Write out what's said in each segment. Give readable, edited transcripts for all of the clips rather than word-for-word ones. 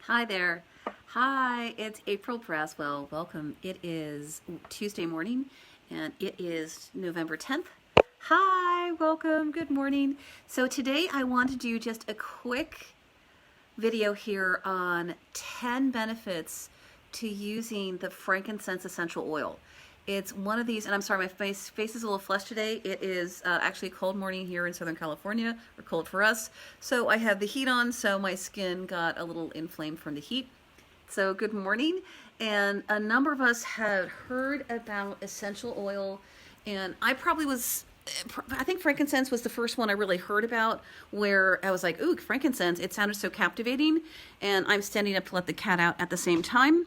Hi there. Hi, it's April Braswell. Welcome. It is Tuesday morning and it is November 10th. Hi, welcome. Good morning. So today I want to do just a quick video here on 10 benefits to using the frankincense essential oil. It's one of these, and I'm sorry, my face is a little flushed today. It is actually a cold morning here in Southern California, or cold for us. So I have the heat on, so my skin got a little inflamed from the heat. So good morning. And a number of us had heard about essential oil, and I think frankincense was the first one I really heard about, where I was like, ooh, frankincense, it sounded so captivating. And I'm standing up to let the cat out at the same time.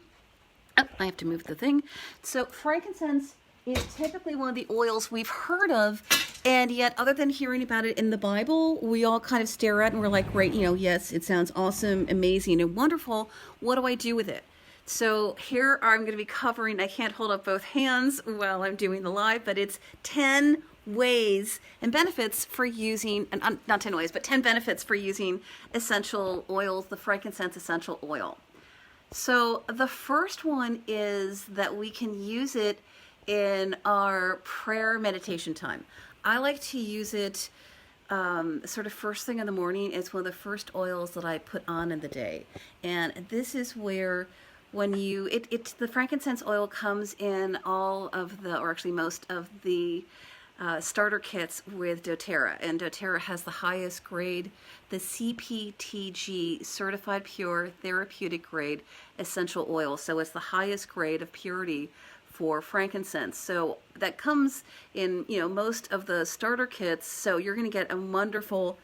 Oh, I have to move the thing. So frankincense is typically one of the oils we've heard of, and yet other than hearing about it in the Bible, we all kind of stare at it and we're like, great, yes, it sounds awesome, amazing, and wonderful. What do I do with it? So here I'm going to be covering, I can't hold up both hands while I'm doing the live, but it's 10 ways and benefits for using, and not 10 ways, but 10 benefits for using essential oils, the frankincense essential oil. So the first one is that we can use it in our prayer meditation time. I like to use it sort of first thing in the morning. It's one of the first oils that I put on in the day. And this is where when the frankincense oil comes in all of the, or actually most of the starter kits with doTERRA, and doTERRA has the highest grade, the CPTG, Certified Pure Therapeutic Grade Essential Oil. So it's the highest grade of purity for frankincense. So that comes in, most of the starter kits. So you're going to get a wonderful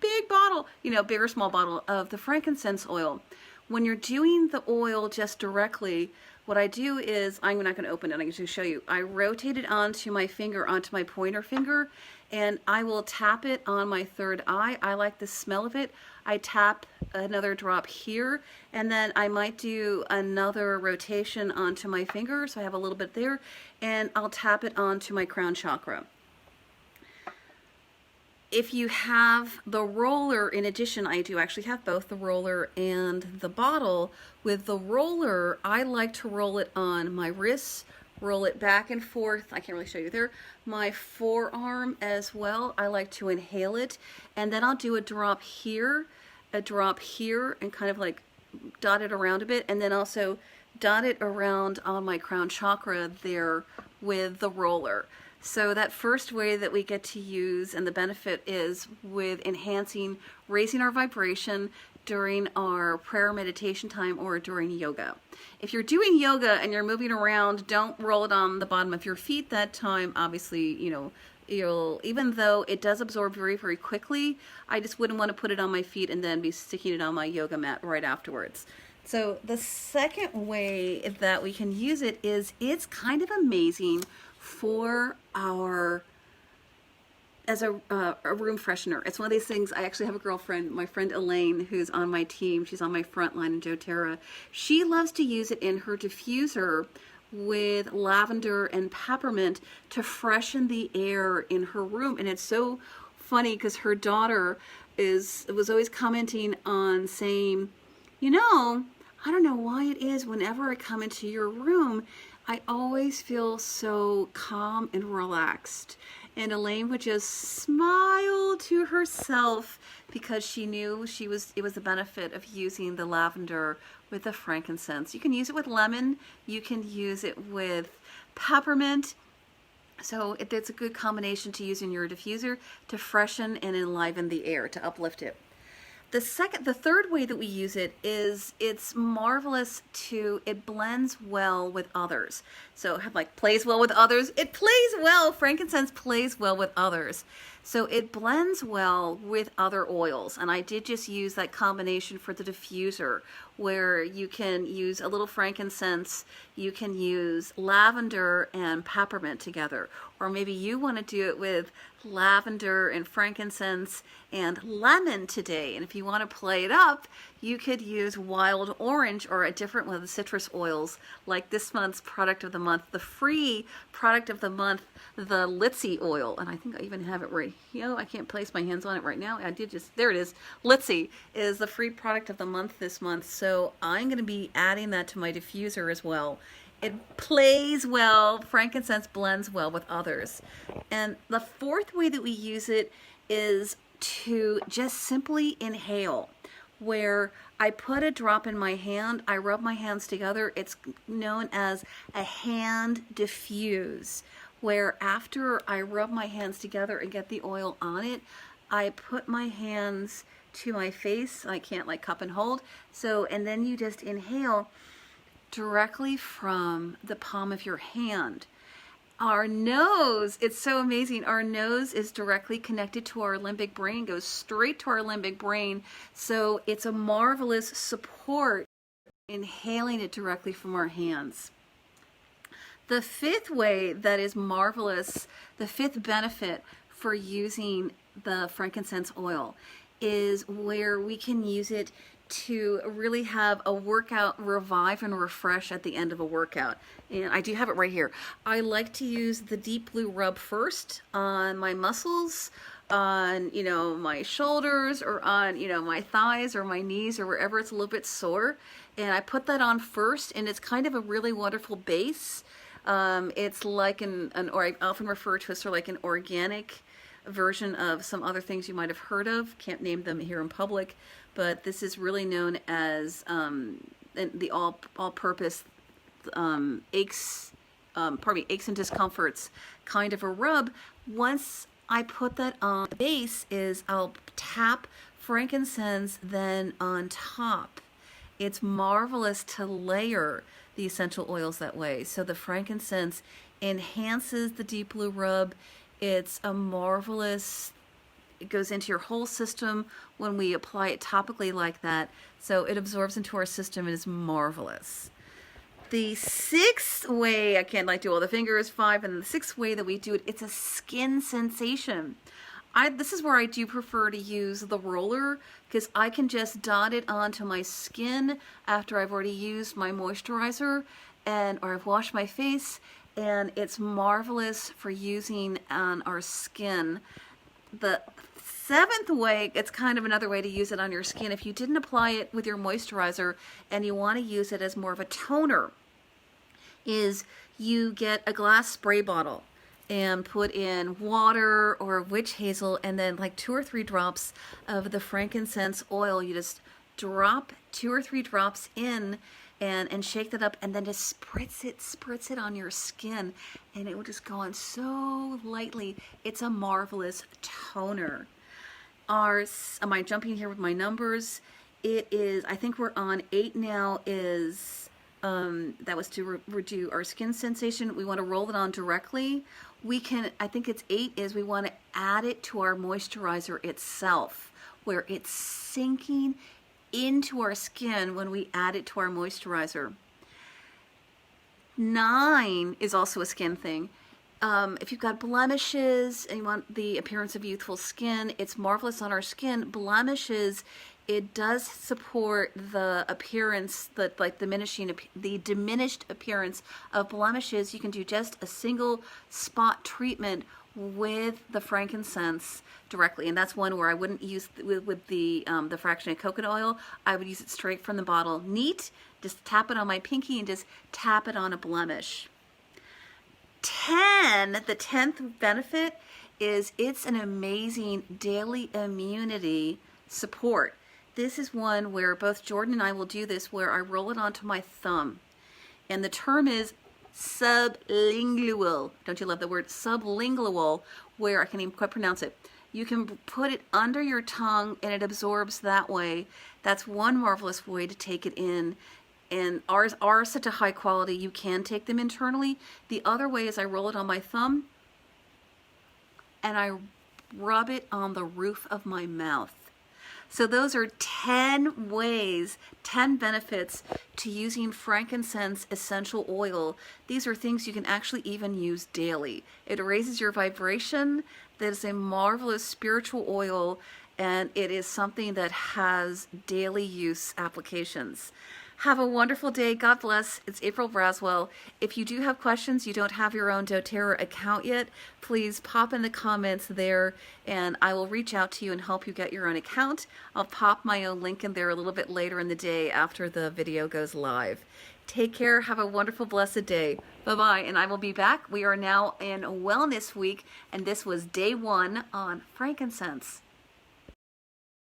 big bottle, big or small bottle of the frankincense oil. When you're doing the oil just directly, what I do is, I'm not going to open it, I'm going to show you. I rotate it onto my finger, onto my pointer finger, and I will tap it on my third eye. I like the smell of it. I tap another drop here, and then I might do another rotation onto my finger, so I have a little bit there, and I'll tap it onto my crown chakra. If you have the roller, in addition, I do actually have both the roller and the bottle. With the roller, I like to roll it on my wrists, roll it back and forth. I can't really show you there. My forearm as well. I like to inhale it, and then I'll do a drop here, and kind of like dot it around a bit, and then also dot it around on my crown chakra there with the roller. So that first way that we get to use, and the benefit is with enhancing, raising our vibration during our prayer meditation time or during yoga. If you're doing yoga and you're moving around, don't roll it on the bottom of your feet that time. Obviously, even though it does absorb very, very quickly, I just wouldn't want to put it on my feet and then be sticking it on my yoga mat right afterwards. So the second way that we can use it is, it's kind of amazing for as a room freshener. It's one of these things. I actually have a girlfriend, my friend Elaine, who's on my team. She's on my front line in doTERRA. She loves to use it in her diffuser with lavender and peppermint to freshen the air in her room. And it's so funny because her daughter was always commenting on saying, I don't know why it is whenever I come into your room, I always feel so calm and relaxed. And Elaine would just smile to herself because she knew it was the benefit of using the lavender with the frankincense. You can use it with lemon, you can use it with peppermint. So it's a good combination to use in your diffuser to freshen and enliven the air, to uplift it. The third way that we use it is, it's marvelous it blends well with others. So plays well with others. It plays well, frankincense plays well with others. So it blends well with other oils. And I did just use that combination for the diffuser, where you can use a little frankincense, you can use lavender and peppermint together. Or maybe you want to do it with lavender and frankincense and lemon today. And if you want to play it up, you could use wild orange or a different one of the citrus oils, like this month's product of the month, the free product of the month, the Litzy oil. And I think I even have it right here. I can't place my hands on it right now. I did just, there it is. Litzy is the free product of the month this month. So I'm going to be adding that to my diffuser as well. It plays well. Frankincense blends well with others. And the fourth way that we use it is to just simply inhale, where I put a drop in my hand, I rub my hands together. It's known as a hand diffuse, where after I rub my hands together and get the oil on it, I put my hands to my face. I can't like cup and hold. So, and then you just inhale directly from the palm of your hand. Our nose, it's so amazing. Our nose is directly connected to our limbic brain, goes straight to our limbic brain. So it's a marvelous support, inhaling it directly from our hands. The fifth way that is marvelous, the fifth benefit for using the frankincense oil is where we can use it to really have a workout revive and refresh at the end of a workout. And I do have it right here. I like to use the deep blue rub first on my muscles, on, you know, my shoulders, or on, you know, my thighs or my knees or wherever it's a little bit sore. And I put that on first, and it's kind of a really wonderful base. It's like or I often refer to it sort of like an organic version of some other things you might have heard of. Can't name them here in public, but this is really known as the all-purpose aches and discomforts kind of a rub. Once I put that on, the base is I'll tap frankincense then on top. It's marvelous to layer the essential oils that way. So the frankincense enhances the deep blue rub. It's a marvelous, it goes into your whole system when we apply it topically like that. So it absorbs into our system and is marvelous. The sixth way, I can't like do all the fingers, 5, and the sixth way that we do it, it's a skin sensation. This is where I do prefer to use the roller, because I can just dot it onto my skin after I've already used my moisturizer or I've washed my face, and it's marvelous for using on our skin. The seventh way, it's kind of another way to use it on your skin. If you didn't apply it with your moisturizer and you want to use it as more of a toner, is you get a glass spray bottle and put in water or witch hazel, and then like 2 or 3 drops of the frankincense oil. You just drop 2 or 3 drops in and shake that up, and then just spritz it on your skin, and it will just go on so lightly. It's a marvelous toner. Am I jumping here with my numbers? It is, I think we're on 8 now, is that was to redo our skin sensation. We want to roll it on directly. We can, I think it's 8 is we want to add it to our moisturizer itself, where it's sinking into our skin when we add it to our moisturizer. 9 is also a skin thing. If you've got blemishes and you want the appearance of youthful skin, it's marvelous on our skin. Blemishes, it does support the appearance, the diminished appearance of blemishes. You can do just a single spot treatment with the frankincense directly, and that's one where I wouldn't use with the fractionated coconut oil. I would use it straight from the bottle. Neat, just tap it on my pinky and just tap it on a blemish. 10, the 10th benefit is it's an amazing daily immunity support. This is one where both Jordan and I will do this, where I roll it onto my thumb, and the term is sublingual. Don't you love the word sublingual, where I can't even quite pronounce it. You can put it under your tongue and it absorbs that way. That's one marvelous way to take it in. And ours are such a high quality, you can take them internally. The other way is I roll it on my thumb and I rub it on the roof of my mouth. So those are 10 ways, 10 benefits to using frankincense essential oil. These are things you can actually even use daily. It raises your vibration. That is a marvelous spiritual oil, and it is something that has daily use applications. Have a wonderful day. God bless. It's April Braswell. If you do have questions, you don't have your own doTERRA account yet, please pop in the comments there and I will reach out to you and help you get your own account. I'll pop my own link in there a little bit later in the day after the video goes live. Take care. Have a wonderful, blessed day. Bye-bye. And I will be back. We are now in Wellness Week, and this was day 1 on frankincense.